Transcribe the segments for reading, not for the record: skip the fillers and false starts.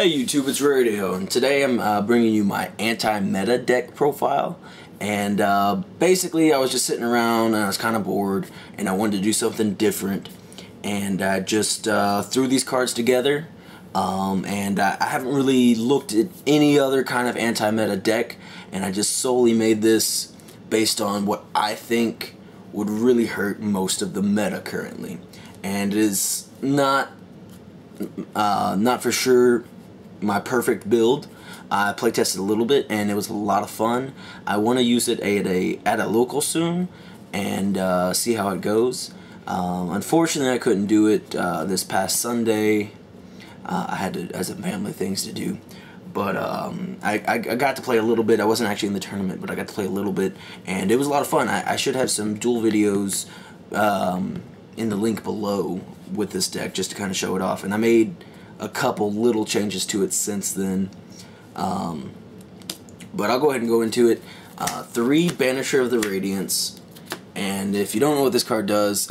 Hey YouTube, it's Radio, and today I'm bringing you my anti-meta deck profile. And basically I was just sitting around and I was kind of bored and I wanted to do something different. And I just threw these cards together. And I haven't really looked at any other kind of anti-meta deck, and I just solely made this based on what I think would really hurt most of the meta currently. And it is not for sure my perfect build. I play tested a little bit and it was a lot of fun. I want to use it at a local soon and see how it goes. Unfortunately I couldn't do it this past Sunday. I had some family things to do, but I got to play a little bit. I wasn't actually in the tournament, but I got to play a little bit and it was a lot of fun. I should have some duel videos in the link below with this deck just to kind of show it off, and I made a couple little changes to it since then, but I'll go ahead and go into it. 3 Banisher of the Radiance, and if you don't know what this card does,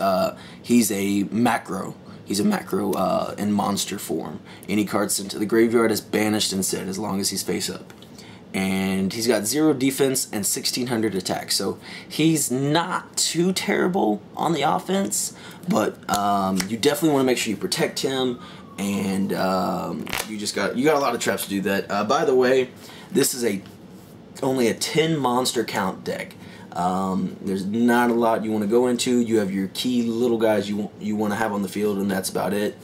he's a macro. He's a macro in monster form. Any card sent to the graveyard is banished instead, as long as he's face up. And he's got 0 defense and 1600 attack, so he's not too terrible on the offense, but you definitely want to make sure you protect him, and you got a lot of traps to do that. By the way, this is only a 10 monster count deck. There's not a lot you want to go into. You have your key little guys you want to have on the field, and that's about it.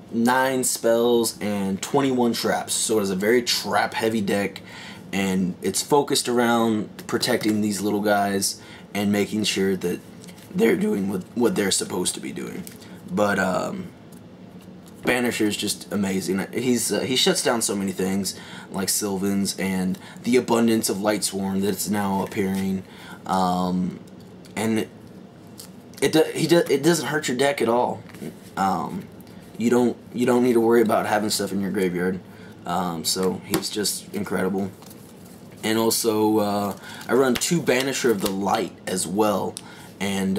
9 spells and 21 traps, so it is a very trap heavy deck, and it's focused around protecting these little guys and making sure that they're doing what they're supposed to be doing. But Banisher is just amazing. He shuts down so many things like Sylvans and the abundance of Lightsworn that's now appearing, and it doesn't hurt your deck at all. You don't need to worry about having stuff in your graveyard. So he's just incredible. And also I run 2 Banisher of the Light as well, and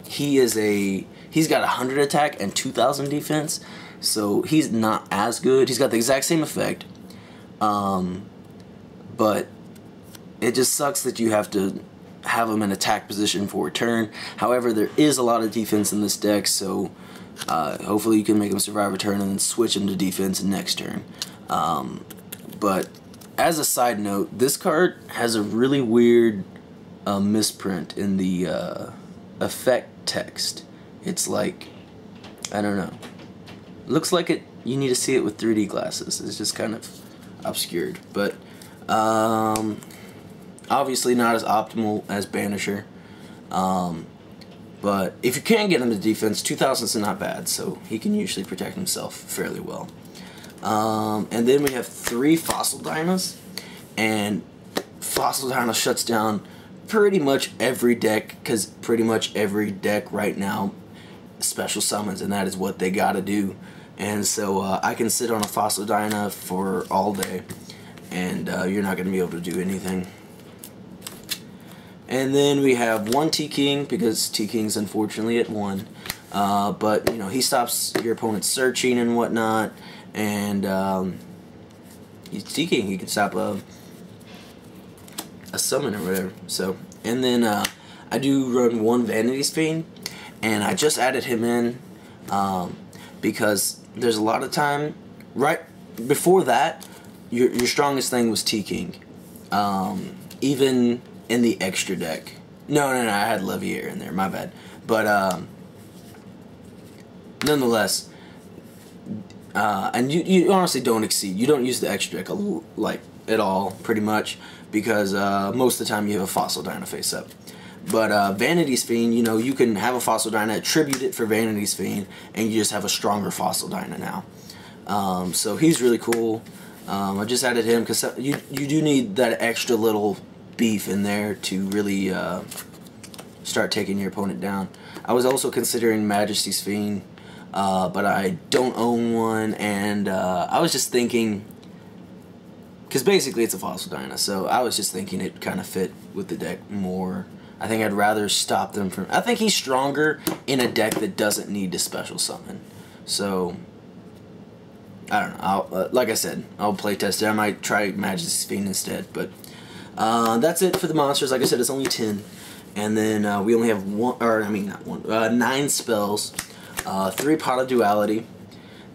he's got 100 attack and 2000 defense. So he's not as good. He's got the exact same effect, but it just sucks that you have to have him in attack position for a turn. However, there is a lot of defense in this deck, so hopefully you can make him survive a turn and then switch him to defense next turn. But as a side note, this card has a really weird misprint in the effect text. It's like, I don't know. Looks like you need to see it with 3D glasses. It's just kind of obscured, but obviously not as optimal as Banisher. But if you can get him to defense, 2000 is not bad, so he can usually protect himself fairly well. And then we have 3 Fossil Dynas, and Fossil Dyna shuts down pretty much every deck, because pretty much every deck right now special summons, and that is what they gotta do. And so I can sit on a Fossil Dyna for all day, and you're not gonna be able to do anything. And then we have 1 T-King, because T-King's unfortunately at 1, but you know, he stops your opponent searching and whatnot, and he's T-King, he can stop a summon or whatever. So, and then I do run 1 Vanity's Fiend, and I just added him in because there's a lot of time right before that your strongest thing was T-King, even in the extra deck. No, I had Levier in there, my bad. But nonetheless, and you honestly don't use the extra deck like at all, pretty much, because most of the time you have a Fossil Dyna face up. But Vanity's Fiend, you know, you can have a Fossil Dyna, attribute it for Vanity's Fiend, and you just have a stronger Fossil Dyna now. So he's really cool. I just added him because you do need that extra little beef in there to really start taking your opponent down. I was also considering Majesty's Fiend, but I don't own one, and I was just thinking, because basically it's a Fossil Dyna, so I was just thinking it kind of fit with the deck more. I think I'd rather stop them from... I think he's stronger in a deck that doesn't need to special summon. So I don't know. Like I said, I'll play test it. I might try Majesty's Fiend instead, but that's it for the monsters. Like I said, it's only 10, and then we only have not one, 9 spells, 3 Pot of Duality,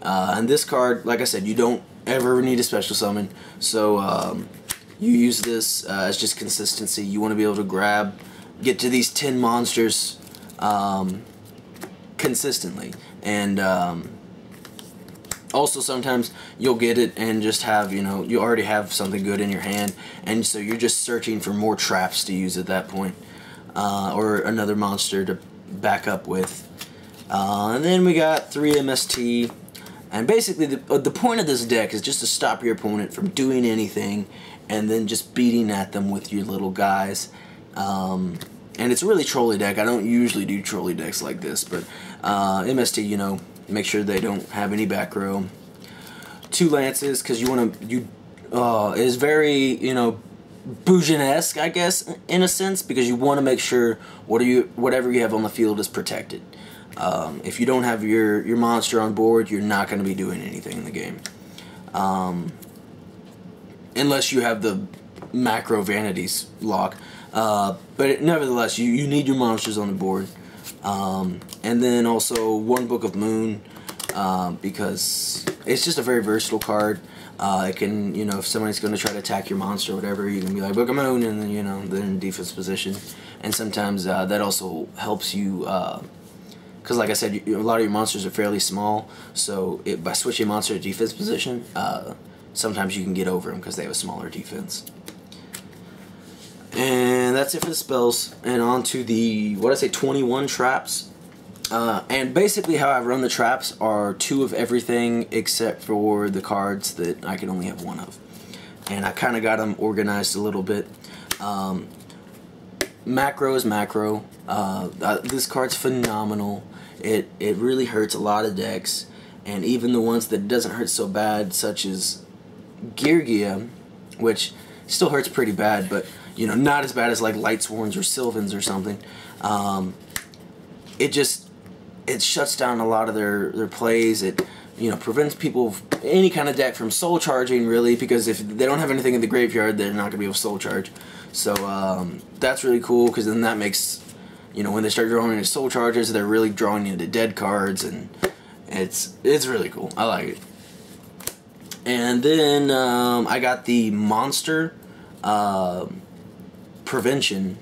and this card, like I said, you don't ever need a special summon, so you use this as just consistency. You want to be able to get to these 10 monsters consistently, and also sometimes you'll get it and just have, you already have something good in your hand, and so you're just searching for more traps to use at that point, or another monster to back up with. And then we got 3 MST, and basically the point of this deck is just to stop your opponent from doing anything and then just beating at them with your little guys. And it's a really trolly deck. I don't usually do trolly decks like this, but MST, make sure they don't have any back row. 2 lances, because is very, Bujin-esque, I guess, in a sense, because you want to make sure whatever you have on the field is protected. If you don't have your monster on board, you're not going to be doing anything in the game. Unless you have the macro vanities lock. But nevertheless, you need your monsters on the board. And then also 1 Book of Moon, because it's just a very versatile card. It can, if somebody's going to try to attack your monster or whatever, you can be like, Book of Moon, and then, they're in defense position. And sometimes that also helps you, because like I said, a lot of your monsters are fairly small, so by switching monster to defense position, sometimes you can get over them because they have a smaller defense. And that's it for the spells, and on to the, 21 traps. And basically how I run the traps are 2 of everything except for the cards that I can only have 1 of. And I kind of got them organized a little bit. Macro is macro. This card's phenomenal. It really hurts a lot of decks, and even the ones that doesn't hurt so bad, such as Geargia, which still hurts pretty bad, but not as bad as like Lightsworns or Sylvans or something. It shuts down a lot of their plays. It prevents people, any kind of deck, from soul charging, really, because if they don't have anything in the graveyard, they're not going to be able to soul charge. So that's really cool, because then that makes, when they start drawing into soul charges, they're really drawing into dead cards, and it's really cool. I like it. And then I got the monster prevention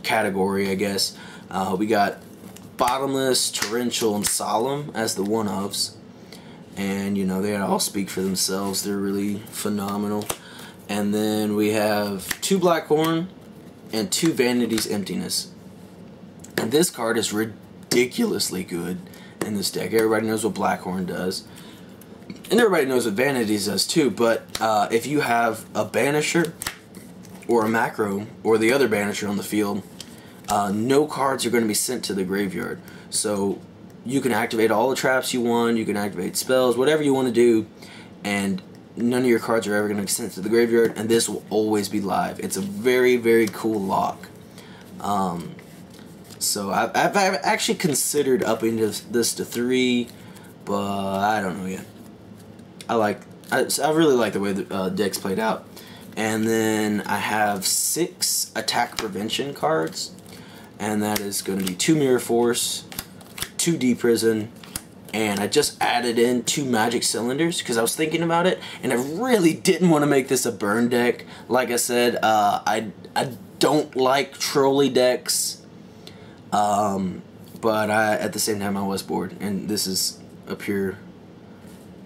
category, I guess. We got Bottomless, Torrential, and Solemn as the one-ofs. And, they all speak for themselves. They're really phenomenal. And then we have 2 Blackhorn and 2 Vanity's Emptiness. And this card is ridiculously good in this deck. Everybody knows what Blackhorn does. And everybody knows what Vanity's does too. But if you have a Banisher or a Macro or the other Banisher on the field, no cards are going to be sent to the graveyard. So you can activate all the traps you want, you can activate spells, whatever you want to do, and none of your cards are ever going to be sent to the graveyard, and this will always be live. It's a very, very cool lock. So I've actually considered upping this to 3, but I don't know yet. I really like the way the deck's played out. And then I have 6 attack prevention cards, and that is going to be 2 Mirror Force, 2 Deprison, and I just added in 2 Magic Cylinders because I was thinking about it, and I really didn't want to make this a burn deck. Like I said, I don't like trolley decks, but at the same time I was bored, and this is a pure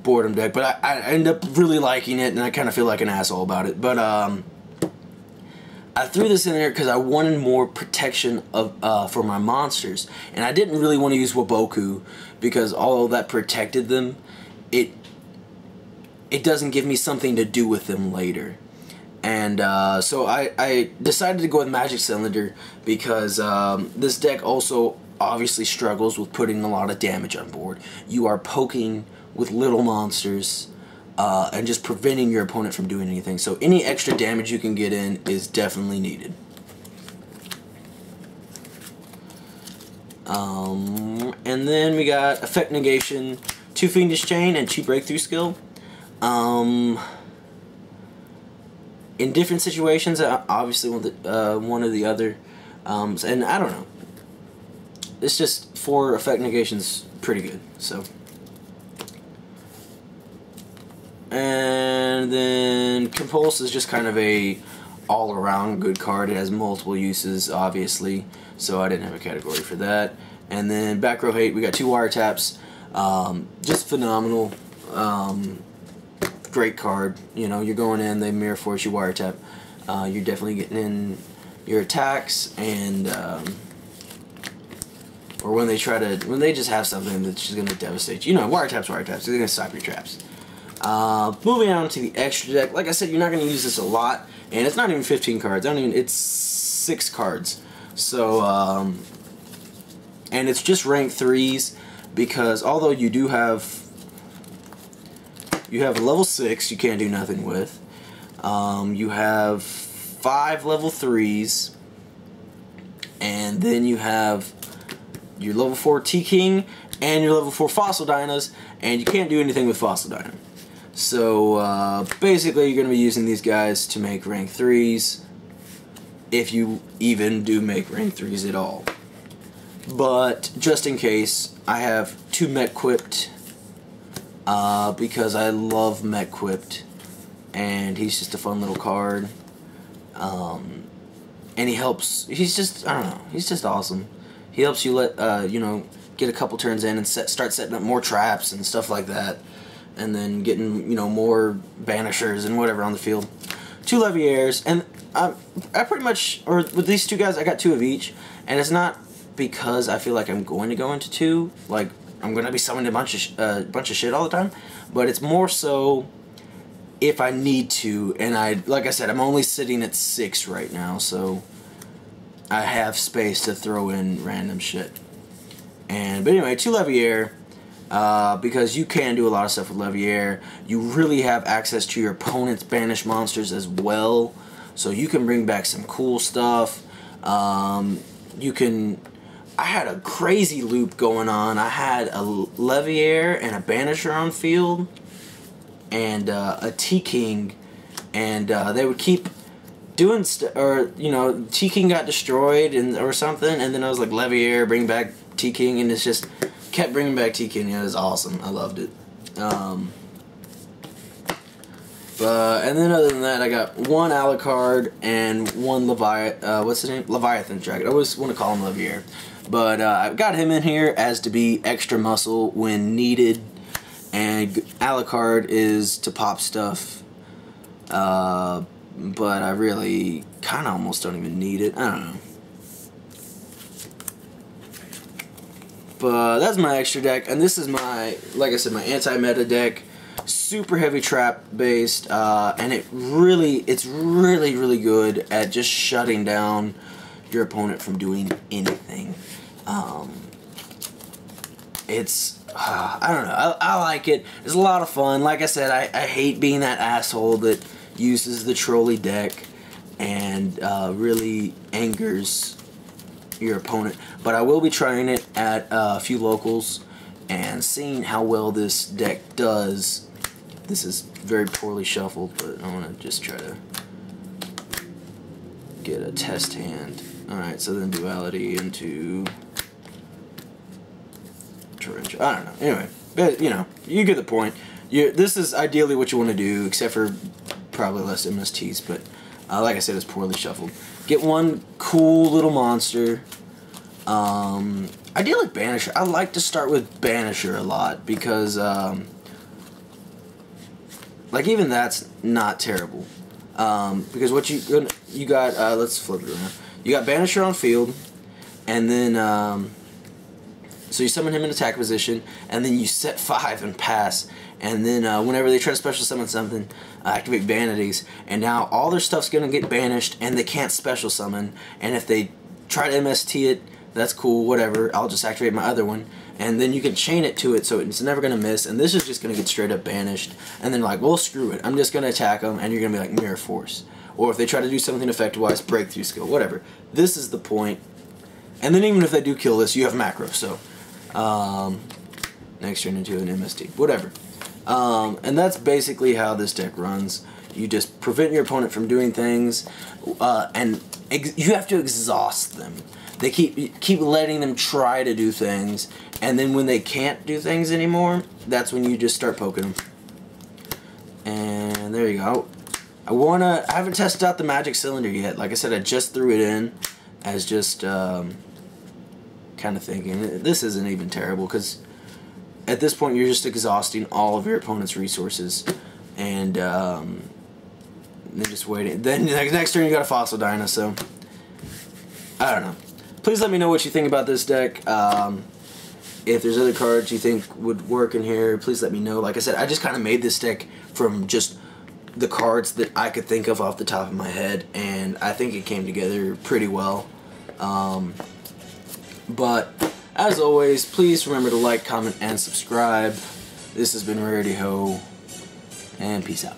boredom deck, but I end up really liking it, and I kind of feel like an asshole about it. But I threw this in there because I wanted more protection for my monsters, and I didn't really want to use Waboku because although that protected them, it doesn't give me something to do with them later. And so I decided to go with Magic Cylinder because this deck also obviously struggles with putting a lot of damage on board. You are poking with little monsters and just preventing your opponent from doing anything. So any extra damage you can get in is definitely needed. And then we got Effect Negation, 2 Fiendish Chain, and 2 Breakthrough Skill. In different situations, obviously one or the other. And I don't know. It's just, for effect negation's pretty good. So. And then Compulse is just kind of a all-around good card. It has multiple uses, obviously, so I didn't have a category for that. And then Back Row Hate, we got 2 wiretaps. Just phenomenal. Great card. You know, you're going in, they mirror force, you wiretap. You're definitely getting in your attacks, and or when they just have something that's just gonna devastate you. You know, wiretaps, they're gonna stop your traps. Moving on to the extra deck. Like I said, you're not gonna use this a lot, and it's not even 15 cards. It's 6 cards. So, and it's just rank 3s, because although you do have a level 6 you can't do nothing with. You have 5 level 3s, and then you have your level 4 T-King and your level 4 Fossil Dynas, and you can't do anything with Fossil Dyna. So basically you're going to be using these guys to make rank 3s, if you even do make rank 3s at all. But just in case, I have 2 Mech-Quipped, because I love Mech-Quipped, and he's just a fun little card. And he helps, he's just, I don't know, he's just awesome. He helps you you know, get a couple turns in and start setting up more traps and stuff like that. And then getting, you know, more Banishers and whatever on the field. 2 Leviaires, and I pretty much, or with these 2 guys, I got 2 of each. And it's not because I feel like I'm going to go into 2, like I'm going to be summoning a bunch of shit all the time. But it's more so if I need to, and like I said, I'm only sitting at 6 right now, so I have space to throw in random shit. But anyway, 2 Leviaire, because you can do a lot of stuff with Leviaire. You really have access to your opponent's banished monsters as well, so you can bring back some cool stuff. You can... I had a crazy loop going on. I had a Leviaire and a Banisher on field, and a T-King, and they would keep doing or you know, T-King got destroyed or something, and then I was like, Leviaire, bring back T-King, and it's just kept bringing back T-King. It was awesome. I loved it. And then other than that, I got 1 Alucard and 1 what's his name? Leviathan Dragon. I always want to call him Leviaire. But I've got him in here as to be extra muscle when needed. And Alucard is to pop stuff. But I really kind of almost don't even need it. I don't know. But that's my extra deck. And this is my, like I said, my anti-meta deck. Super heavy trap based, and it's really good at just shutting down your opponent from doing anything. It's I don't know, I like it. It's a lot of fun. Like I said, I hate being that asshole that uses the trolley deck and really angers your opponent. But I will be trying it at a few locals and seeing how well this deck does. This is very poorly shuffled, but I want to just try to get a test hand. Alright, so then duality into torrential. I don't know. Anyway, but you know, you get the point. This is ideally what you want to do, except for probably less MSTs, but like I said, it's poorly shuffled. Get 1 cool little monster. Ideally Banisher. I like to start with Banisher a lot because like even that's not terrible, because what you got, let's flip it around. You got Banisher on field, and then so you summon him in attack position, and then you set 5 and pass, and then whenever they try to special summon something, activate Vanities, and now all their stuff's gonna get banished, and they can't special summon. And if they try to MST it, that's cool, whatever. I'll just activate my other one. And then you can chain it to it so it's never going to miss. And this is just going to get straight up banished. And then like, well, screw it. I'm just going to attack them. And you're going to be like, Mirror Force. Or if they try to do something effect-wise, Breakthrough Skill, whatever. This is the point. And then even if they do kill this, you have macro. So, next turn into an MST. Whatever. And that's basically how this deck runs. You just prevent your opponent from doing things, and you have to exhaust them. They keep letting them try to do things, and then when they can't do things anymore, that's when you just start poking them. And there you go. I haven't tested out the magic cylinder yet. Like I said, I just threw it in as just kind of thinking this isn't even terrible, because at this point you're just exhausting all of your opponent's resources, and they're just waiting. Then next turn you got a Fossil Dyna, so I don't know. Please let me know what you think about this deck. If there's other cards you think would work in here, please let me know. Like I said, I just kind of made this deck from just the cards that I could think of off the top of my head, and I think it came together pretty well. But as always, please remember to like, comment, and subscribe. This has been Rarity Ho, and peace out.